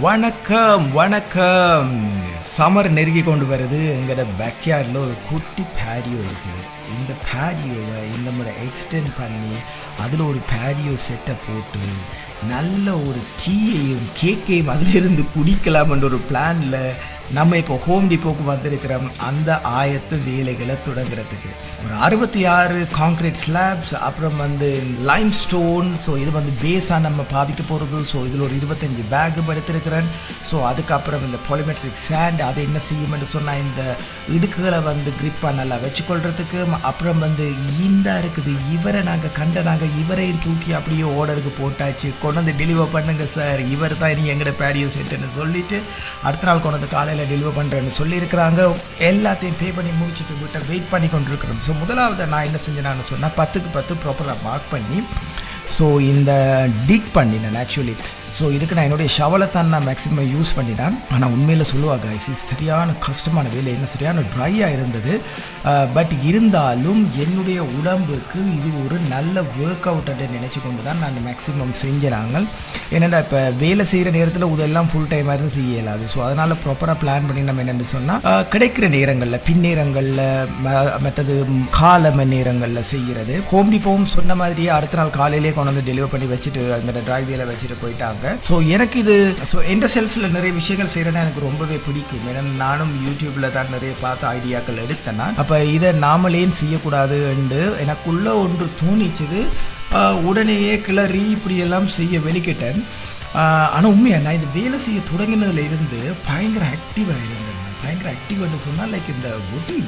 வணக்கம் வணக்கம். சம்மர் நெருங்கி கொண்டு வருது. எங்களோட பேக்யார்டில் ஒரு குட்டி பேரியோ இருக்குது. இந்த பேரியோவை இந்த முறை எக்ஸ்டெண்ட் பண்ணி அதில் ஒரு பேரியோ செட்டை போட்டு நல்ல ஒரு டீயையும் கேக்கையும் அதிலிருந்து குடிக்கலாம்ன்ற ஒரு பிளானில் நம்ம இப்போ ஹோம் டிப்போக்கு வந்திருக்கிறோம். அந்த ஆயத்த வேலைகளை தொடங்குறதுக்கு ஒரு 66 கான்கிரீட் ஸ்லாப்ஸ், அப்புறம் லைம் ஸ்டோன். ஸோ இது பேஸாக நம்ம பாவிக்க போகிறது. ஸோ இதில் ஒரு 25 பேக்கும் எடுத்திருக்கிறேன். ஸோ அதுக்கப்புறம் இந்த பாலிமெட்ரிக் சேண்ட் அதை என்ன செய்யும்னு சொன்னால் இந்த இடுக்குகளை கிரிப்பாக நல்லா வச்சுக்கொள்கிறதுக்கு. அப்புறம் ஈந்தா இருக்குது, இவரை நாங்கள் இவரையும் தூக்கி அப்படியே ஆர்டருக்கு போட்டாச்சு. கொண்டு டெலிவர் பண்ணுங்க சார், இவர் தான் இனி எங்களோட பேடியோ செட்டுன்னு சொல்லிவிட்டு அடுத்த நாள் கொண்டு காலையில் டெலிவர் பண்ணுறேன்னு சொல்லியிருக்கிறாங்க. எல்லாத்தையும் பே பண்ணி முடிச்சுட்டு விட்டு வெயிட் பண்ணி கொண்டு இருக்கிறோம். ஸோ முதலாவது நான் என்ன செஞ்சேன்னு சொன்னால் 10க்கு 10 ப்ராப்பராக மார்க் பண்ணி ஸோ இந்த டிக் பண்ணினேன் ஆக்சுவலி. ஸோ இதுக்கு நான் என்னுடைய ஷவலை தான் நான் மேக்ஸிமம் யூஸ் பண்ணினேன். ஆனால் உண்மையில் சொல்லுவாங்க இது சரியான கஷ்டமான வேலை, என்ன சரியான ட்ரையாக இருந்தது. பட் இருந்தாலும் என்னுடைய உடம்புக்கு இது ஒரு நல்ல ஒர்க் அவுட்டை நினச்சி கொண்டு தான் நான் மேக்ஸிமம் செஞ்சினாங்க. என்னென்னா இப்போ வேலை செய்கிற நேரத்தில் இதெல்லாம் ஃபுல் டைமாக இருந்து செய்ய இயலாது. ஸோ அதனால் ப்ராப்பராக பிளான் பண்ணி நம்ம என்னென்னு சொன்னால் கிடைக்கிற நேரங்களில் பின்னேரங்களில் மற்றது காலம நேரங்களில் செய்கிறது. ஹோம் டிப்போவும் சொன்ன மாதிரியே அடுத்த நாள் காலையிலே கொண்டு டெலிவர் பண்ணி வச்சுட்டு அங்கே டிரைவேல வச்சுட்டு போயிட்டாங்க. ஸோ எனக்கு இது எந்த செல்ஃபில் நிறைய விஷயங்கள் செய்கிறேன்னா எனக்கு ரொம்பவே பிடிக்கும். ஏன்னா நானும் யூடியூப்பில் தான் நிறைய பார்த்து ஐடியாக்கள் எடுத்தேன்னா அப்போ இதை நாமளேன்னு செய்யக்கூடாது என்று எனக்குள்ளே ஒன்று தோணிச்சுது. உடனேயே கிளறி இப்படியெல்லாம் செய்ய வெளிக்கிட்டேன். ஆனால் உண்மையாக நான் இந்த வேலை செய்ய தொடங்கினதுல இருந்து பயங்கர ஆக்டிவாக இருந்தேன். பயங்கர ஆக்டிவ்னு சொன்னால் லைக் இந்த ஒட்டி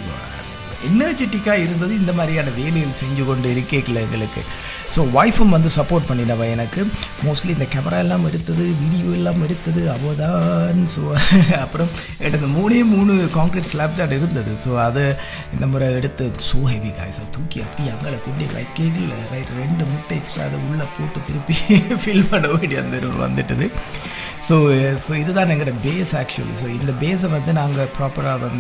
எனர்ஜெட்டிக்காக இருந்தது இந்த மாதிரியான வேலைகள் செஞ்சு கொண்டு இருக்கேக்கில் எங்களுக்கு. ஸோ ஒய்ஃபும் சப்போர்ட் பண்ணினவ எனக்கு. மோஸ்ட்லி இந்த கேமரா எல்லாம் எடுத்தது, வீடியோ எல்லாம் எடுத்தது அவதான். ஸோ அப்புறம் எனக்கு 3 கான்கிரீட் ஸ்லாப் தான் இருந்தது. ஸோ அதை இந்த முறை எடுத்து ஸோ ஹெவி காய்ஸ் தூக்கி அப்படி அங்கே கொண்டு வைக்கல. ரைட் 2 முட்டை எக்ஸ்ட்ரா அதை உள்ளே போட்டு திருப்பி ஃபில் பண்ண வேண்டிய வந்துட்டுது. ஸோ இதுதான் எங்களோட பேஸ் ஆக்சுவலி. ஸோ இந்த பேஸை நாங்கள் ப்ராப்பராக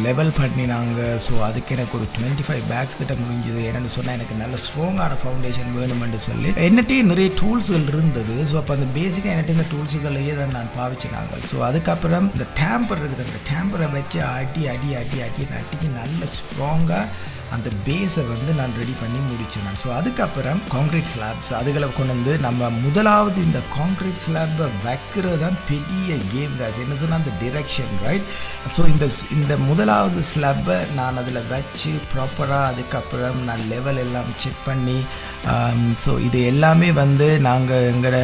லெவல் பண்ணினாங்க. ஸோ அதுக்கு எனக்கு ஒரு 25 பேக்ஸ் கிட்ட முடிஞ்சுது. என்னென்னு சொன்னால் எனக்கு நல்ல ஸ்ட்ராங்கான ஃபவுண்டேஷன் வேணுமென்று சொல்லி என்னட்டே நிறைய டூல்ஸுகள் இருந்தது. ஸோ அப்போ அந்த பேசிக்காக என்னட்டு இந்த டூல்ஸுகளையே தான் நான் பாவிச்சினாங்க. ஸோ அதுக்கப்புறம் இந்த டேம்பர் இருக்குது, அந்த டேம்பரை வச்சு அடிச்சு நல்ல ஸ்ட்ராங்காக அந்த பேஸை நான் ரெடி பண்ணி முடிச்சேன். ஸோ அதுக்கப்புறம் கான்கிரீட் ஸ்லாப்ஸ் அதுகளை கொண்டு நம்ம முதலாவது இந்த கான்கிரீட் ஸ்லாப்பை வைக்கிறது தான் பெரிய கேம் காசு. என்ன சொன்னால் அந்த டிரெக்ஷன் ரைட். ஸோ இந்த முதலாவது ஸ்லாப்பை நான் அதில் வச்சு ப்ராப்பராக அதுக்கப்புறம் நான் லெவல் எல்லாம் செக் பண்ணி ஸோ இது எல்லாமே நாங்கள் எங்களோட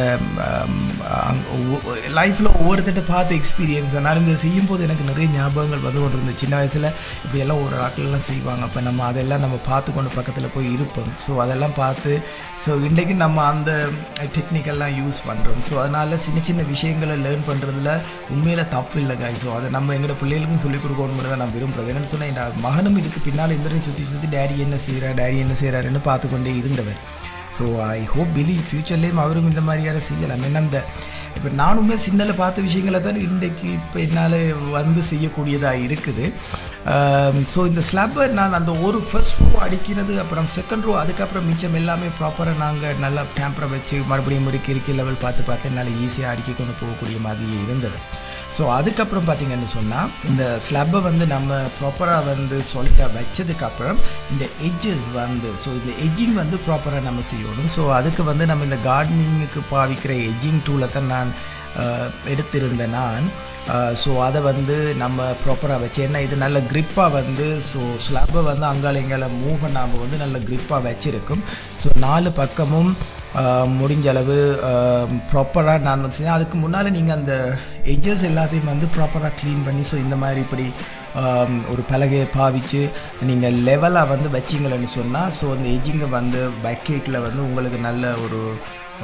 லைஃப்பில் ஒவ்வொருத்திட்ட பார்த்த எக்ஸ்பீரியன்ஸ். அதனால் இந்த செய்யும்போது எனக்கு நிறைய ஞாபகங்கள் கொண்டு இருந்தது. சின்ன வயசில் இப்படியெல்லாம் ஒரு ஆட்கள்லாம் செய்வாங்க. அப்போ நம்ம அதெல்லாம் நம்ம பார்த்து கொண்டு பக்கத்தில் போய் இருப்போம். ஸோ அதெல்லாம் பார்த்து ஸோ இன்றைக்கு நம்ம அந்த டெக்னிக்கெல்லாம் யூஸ் பண்ணுறோம். ஸோ அதனால் சின்ன விஷயங்களை லேர்ன் பண்ணுறதுல உண்மையில் தப்பு இல்லை காய். ஸோ அதை நம்ம எங்களோட பிள்ளைகளுக்கும் சொல்லிக் கொடுக்கணும்னு தான் நான் விரும்புகிறது. என்னென்னு சொன்னால் என் மகனும் இதுக்கு பின்னால் இந்த சுற்றி டேடி என்ன செய்கிறாருன்னு பார்த்து கொண்டே இருந்தவர். ஸோ ஐ ஹோப் பிலீவ் ஃப்யூச்சர்லேயும் அவரும் இந்த மாதிரியான செய்யலாம். ஏன்னா இந்த இப்போ நானுமே சின்னல பார்த்த விஷயங்களை தான் இன்றைக்கு இப்போ என்னால் செய்யக்கூடியதாக இருக்குது. ஸோ இந்த ஸ்லாப்பை நான் அந்த ஒரு ஃபர்ஸ்ட் ரோ அடிக்கிறது, அப்புறம் செகண்ட் ரோ, அதுக்கப்புறம் மிச்சம் எல்லாமே ப்ராப்பராக நாங்கள் நல்லா டேம்பரை வச்சு மறுபடியும் இறுக்கி லெவல் பார்த்து என்னால் ஈஸியாக அடிக்க கொண்டு போகக்கூடிய மாதிரி இருந்தது. ஸோ அதுக்கப்புறம் பார்த்திங்கன்னு சொன்னால் இந்த ஸ்லாப்பை நம்ம ப்ராப்பராக சாலிடாக வச்சதுக்கப்புறம் இந்த எட்ஜஸ் ஸோ இந்த எட்ஜிங் ப்ராப்பராக நம்ம செய்யணும். ஸோ அதுக்கு நம்ம இந்த கார்டனிங்குக்கு பாவிக்கிற எட்ஜிங் டூலை தான் நான் எடுத்திருந்தேன் நான். ஸோ அதை நம்ம ப்ராப்பராக வச்சு ஏன்னா இது நல்ல க்ரிப்பாக ஸோ ஸ்லாப்பை அங்கால இங்கால மூவ் பண்ணாமல் நல்ல க்ரிப்பாக வச்சுருக்கும். ஸோ 4 பக்கமும் முடிஞ்ச அளவு ப்ராப்பராக நான் செஞ்சேன். அதுக்கு முன்னால் நீங்கள் அந்த எட்ஜஸ் எல்லாத்தையும் ப்ராப்பராக க்ளீன் பண்ணி ஸோ இந்த மாதிரி இப்படி ஒரு பலகையை பாவிச்சு நீங்கள் லெவலாக வச்சிங்களேன்னு சொன்னால் ஸோ அந்த எட்ஜிங்கை பேக்கேக்கில் உங்களுக்கு நல்ல ஒரு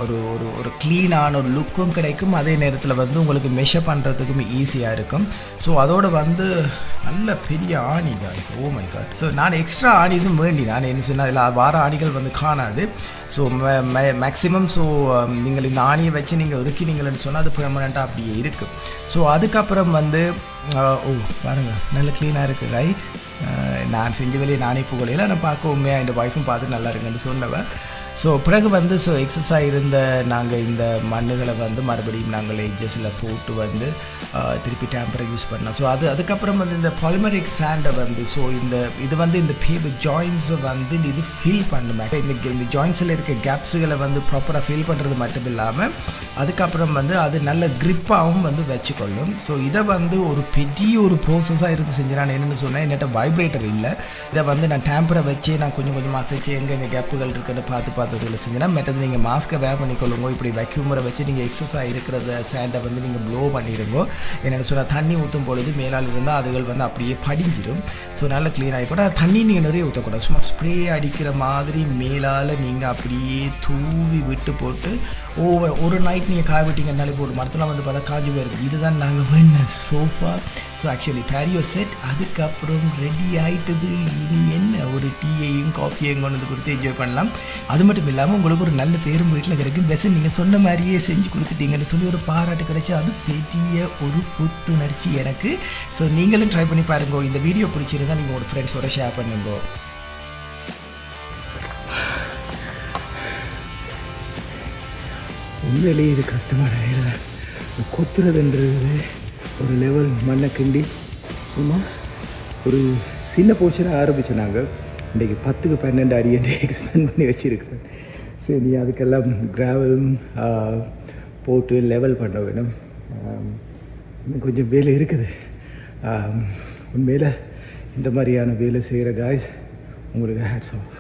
ஒரு ஒரு ஒரு க்ளீனான ஒரு லுக்கும் கிடைக்கும். அதே நேரத்தில் உங்களுக்கு மெஷர் பண்ணுறதுக்கும் ஈஸியாக இருக்கும். ஸோ அதோடு நல்ல பெரிய ஆணி guys. Oh my god. So நான் எக்ஸ்ட்ரா ஆணிஸும் நான் என்ன சொன்னால் அதில் வார ஆணிகள் காணாது. ஸோ மேக்ஸிமம் ஸோ நீங்கள் இந்த ஆணியை வச்சு நீங்கள் இறுக்கினீங்கன்னு சொன்னால் அது பெர்மனெண்ட்டாக அப்படியே இருக்குது. ஸோ அதுக்கப்புறம் ஓ பாருங்கள் நல்ல க்ளீனாக இருக்குது ரைட். நான் செஞ்ச வேலையை நானே புகழையில் நான் பார்க்க உண்மையாக என் ஒய்ஃபும் பார்த்து நல்லா இருக்குன்னு சொன்னவன். ஸோ பிறகு வந்து ஸோ எக்ஸசைஸ் இருந்த நாங்கள் இந்த மண்ணுகளை வந்து மறுபடியும் நாங்கள் எட்ஜஸில் போட்டு வந்து திருப்பி டேம்பரை யூஸ் பண்ணோம். ஸோ அதுக்கப்புறம் வந்து இந்த பாலிமரிக் சாண்டை வந்து ஸோ இது வந்து இந்த பேவர் ஜாயின்ஸை வந்து இது ஃபில் பண்ணுமே. இந்த ஜாயின்ஸில் இருக்க கேப்ஸுகளை வந்து ப்ராப்பராக ஃபில் பண்ணுறது மட்டும் இல்லாமல் அதுக்கப்புறம் வந்து அது நல்ல க்ரிப்பாகவும் வந்து வச்சுக்கொள்ளும். ஸோ இதை வந்து ஒரு பெரிய ஒரு ப்ரோசஸாக இருந்து செஞ்சு நான் என்னென்னு சொன்னேன், என்கிட்ட வைப்ரேட்டர் இல்லை. இதை வந்து நான் டேம்பரை வச்சு நான் கொஞ்சம் கொஞ்சமாக அசைச்சு எங்கே கேப்புகள் இருக்குன்னு பார்த்ததில் செஞ்சேன்னா மற்றது நீங்கள் மாஸ்க்கை வேர் பண்ணிக்கொள்ளுங்க. இப்படி வேக்யூமரை வச்சு நீங்கள் எக்ஸசைஸ் இருக்கிறத சேண்டை வந்து நீங்கள் ப்ளோ பண்ணிடுங்க. என்னென்னு சொன்னால் தண்ணி ஊற்றும் பொழுது மேலால் இருந்தால் அதுகள் வந்து அப்படியே படிஞ்சிடும். ஸோ நல்லா க்ளீன் ஆகி போட்டால் தண்ணி நீங்கள் நிறைய ஊற்றக்கூடாது. சும்மா ஸ்ப்ரே அடிக்கிற மாதிரி மேலால் நீங்கள் அப்படியே தூவி விட்டு போட்டு ஒரு நைட் நீங்கள் காய விட்டீங்கன்னாலே இப்போ ஒரு மரத்தில் வந்து பார்த்தா காஞ்சி போயிருது. இதுதான் நாங்கள் வேண sofa. So actually Barrio set அதுக்கப்புறம் ரெடி ஆகிட்டது. இனி என்ன ஒரு டீயையும் காஃபியையும் கொண்டு வந்து கொடுத்து என்ஜாய் பண்ணலாம். அது மட்டும் இல்லாமல் உங்களுக்கு ஒரு நல்ல பேரும் வீட்டில் கிடைக்கும். பெஸ்ட் நீங்கள் சொன்ன மாதிரியே செஞ்சு கொடுத்துட்டீங்கன்னு சொல்லி ஒரு பாராட்டு கிடைச்சி அது பெரிய ஒரு புத்துணர்ச்சி எனக்கு. ஸோ நீங்களும் ட்ரை பண்ணி பாருங்க. இந்த வீடியோ பிடிச்சிருந்தால் நீங்கள் ஒரு ஃப்ரெண்ட்ஸோட ஷேர் பண்ணுங்க. உண்மையிலேயே இது கஷ்டமான வேலை. கொத்துறதுன்றது ஒரு லெவல் மண்ணை கிண்டி ஒரு சின்ன போர்ஷனாக ஆரம்பித்தோம். நாங்கள் இன்றைக்கி 10க்கு 12 அடி என்று எக்ஸ்பெண்ட் பண்ணி வச்சுருக்கேன். சரி அதுக்கெல்லாம் கிராவலும் போட்டு லெவல் பண்ண வேணும். இன்னும் கொஞ்சம் வேலை இருக்குது. உண்மையில் இந்த மாதிரியான வேலை செய்கிற காய்ஸ் உங்களுக்கு ஹேட்ஸ் ஆஃப்.